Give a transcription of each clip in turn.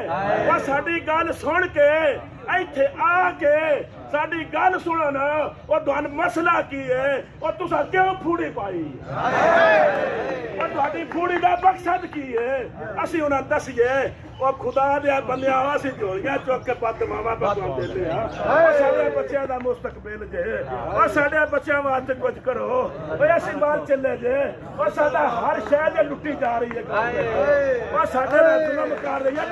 वो साडी गल सुन के इत्थे आके साडी गल सुनन और तुहानू मसला की है और तुसा क्यों फूड़ी पाई और तुहाडी फूड़ी दा मकसद की है असीं उन्हां दसीए और खुदा दे बंदिया असीं झोलियां चुक के पत मावा पकाउंदे पे आ साडे बच्चों दा मुस्तकबिल जे और साडे बच्चों वास्ते कुछ करो ओए असीं बाहर चले जे और साडा हर शय जे लुट्टी जा रही है और साडे नाल जुल्म कर रही है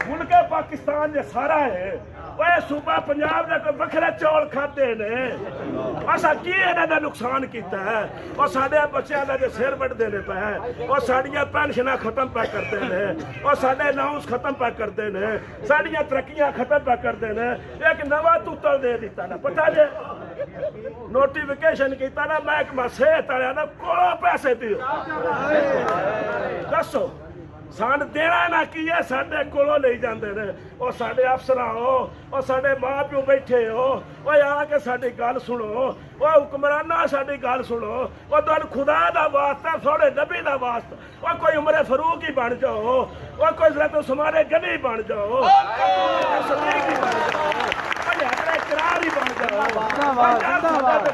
मुल्के पाकिस्तान जे सारा है सूबा पंजाब ने कोई वखरे चौल खाते ने असा की इन्हां दा नुकसान कीता है और साडे बच्चों का जो सिर वड्डदे ने पे और साडियां पेंशनां खत्म पे करते ने और साडे नाउंस खत्म पे करते ने साडियां तरक्कियां खत्म पे करते ने एक नवा तूतल दे दिता ना पता जे नोटिफिकेशन कीता ना महकमा सेहत वाले ना कोलों पैसे दिओ दसो सान देना ना की है साडे कोलों ले जाते ने और साडे अफसर हो और साडे माँ प्यो बैठे हो और आके साडी गल सुनो और हुक्मराना साडी गल सुनो और तुहानू खुदा दा वास्ता थोड़े नबी दा वास्ता और कोई उमरे फरूक ही बन जाओ और कोई जरा तो समारे गनी बन जाओ सदीक ही बन जाओ करार ही बन जाओ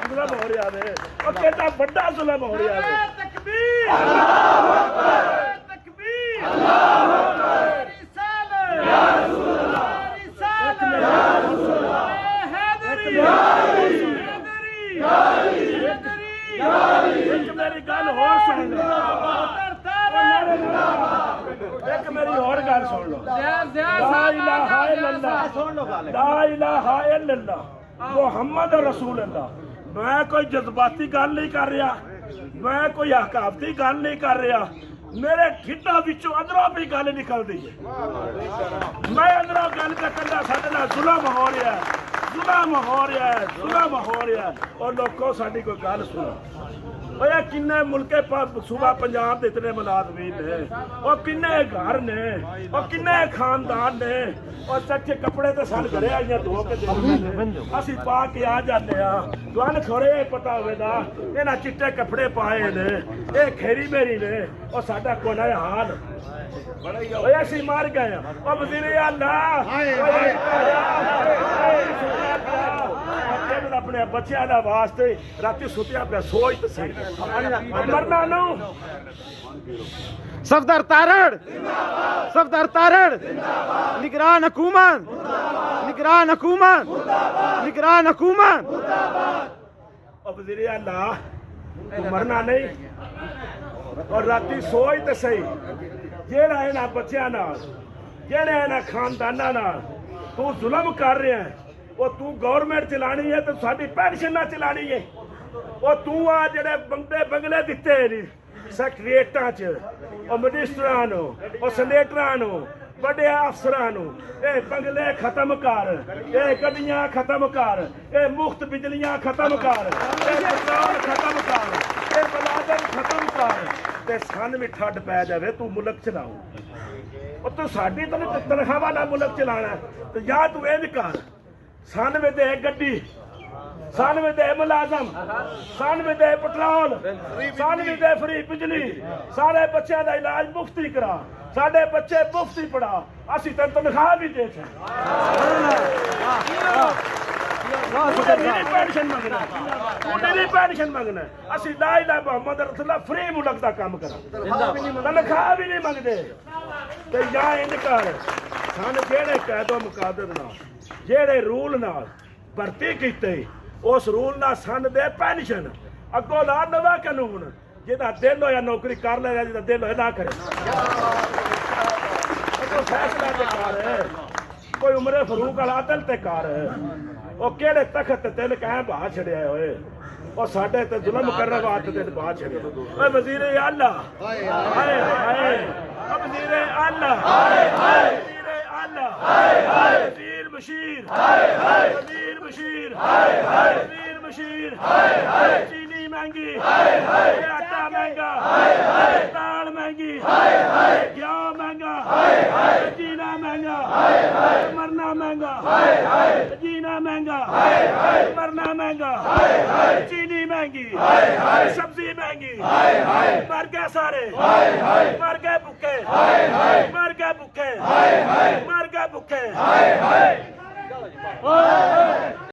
जुल्म हो रहा है और कितना बड़ा जुल्म हो रहा है तकबीर मेरी गल होर सुन लो एक मेरी और गल सुन लो ला इलाहा इल्लल्लाह मुहम्मद रसूल अल्लाह मैं कोई जज्बाती गल नहीं कर रहा मैं कोई हकावती गल नहीं कर रहा मेरे ढिड्डा विचों अंदरों भी गल निकलती है मैं अंदरों गल करना साडे नाल जुल्म हो रहा है जुल्म हो रहा है जुल्म हो रहा है और लोगों साडी कोई गल सुनो ओए किन्ने मुल्के सूबा पंजाब दे इतने मुलाजमीन ने और किन्ने घर ने और किन्ने खानदान ने और सच्चे कपड़े तो सन घरे आइयां धो के दे असीं पा के आ जाने आ तुहानू थोड़े पता होवेगा इन्हां चिट्टे कपड़े पाए ने ये खेरी मेरी ने और साडा कोना हाल ओए असीं मर गए ओ वज़ीर अल्लाह अपने बच्चों का वास्ते राती सुतिया पे सोच तो सही मरना नो सफदर तारड़ सफदर तारड़ निगरान हुकूमत निगरान हुकूमत निगरान हुकूमत और वज़ीर अल्लाह मरना नहीं और राती सोच तो सही जेड़ा इन्हां बच्चों नाल जेड़े इन्हां खानदानां नाल तू जुल्म कर रहा है और तू गवर्नमेंट चलानी है तो साडी पेंशन ना चलानी है और तू आ जेड़े बंदे बंगले दिते सैकटरीएटां च और मिनिस्टरां नूं और सनेटरां नूं बड़े अफसरां नूं ए बंगले खत्म कर ए गड्डियां खत्म कर ए मुफ्त बिजलियां खत्म कर ए पेट्रोल खत्म कर ए मुलाजम खत्म कर ते सन भी ठड पै जावे तू मुल्क चलाओ और तू साडी तनख्वाह नाल मुल्क चलाना तो या तू इंज कर सन में दे गड्डी सन में दे मुलाजम सन में दे पेट्रोल सन में दे फ्री बिजली सारे बच्चों का इलाज मुफ्ती करा साडे बच्चे मुफ्ती पढ़ा असीं तेन तनख्वाह भी दे पेंशन मंगना असीं ला इलाहा मुहम्मद रसूलुल्लाह फ्री मुल्क का काम करा तनख्वाह भी नहीं मंगते ते या इंज कर सन जेड़े कैदो मुकादर नाल जेड़े रूल नाल भर्ती कीते उस रूल नाल सन दे पेंशन अगों ला नवा कानून जिहदा दिल होया नौकरी कर ले जिहदा दिल होया ना करे फैसला ते कर कोई उमरे फरूक वाला अदल ते कर ਉਹ ਕਿਹੜੇ ਤਖਤ ਤਿਲ ਕਹਿ ਬਾਹ ਛੜਿਆ ਹੋਏ ਉਹ ਸਾਡੇ ਤੇ ਜ਼ੁਲਮ ਕਰਨ ਵਾਸਤੇ ਤੇ ਬਾਹ ਛੜਿਆ ਓਏ ਵਜ਼ੀਰ ਆਲਾ ਹਾਏ ਹਾਏ ਹਾਏ ਵਜ਼ੀਰ ਆਲਾ ਹਾਏ ਹਾਏ ਵਜ਼ੀਰ ਆਲਾ ਹਾਏ ਹਾਏ ਵਜ਼ੀਰ ਬਸ਼ੀਰ ਹਾਏ ਹਾਏ ਵਜ਼ੀਰ ਬਸ਼ੀਰ ਹਾਏ ਹਾਏ ਵਜ਼ੀਰ ਬਸ਼ੀਰ ਹਾਏ ਹਾਏ ਚੀਨੀ ਮਹਿੰਗੀ ਹਾਏ ਹਾਏ ਆਟਾ ਮਹਿੰਗਾ ਹਾਏ ਹਾਏ ਦਾਲ ਮਹਿੰਗੀ ਹਾਏ ਹਾਏ ਘਿਓ ਮਹਿੰਗਾ ਹਾਏ ਹਾਏ ਜੀਣਾ ਮਹਿੰਗਾ ਹਾਏ ਹਾਏ ਮਰਨਾ महंगा हाय हाय जीना महंगा हाय हाय मरना महंगा हाय हाय चीनी महंगी सब्जी महंगी मर गए सारे मर गए भुखे मर गए भुखे मर गए भुखे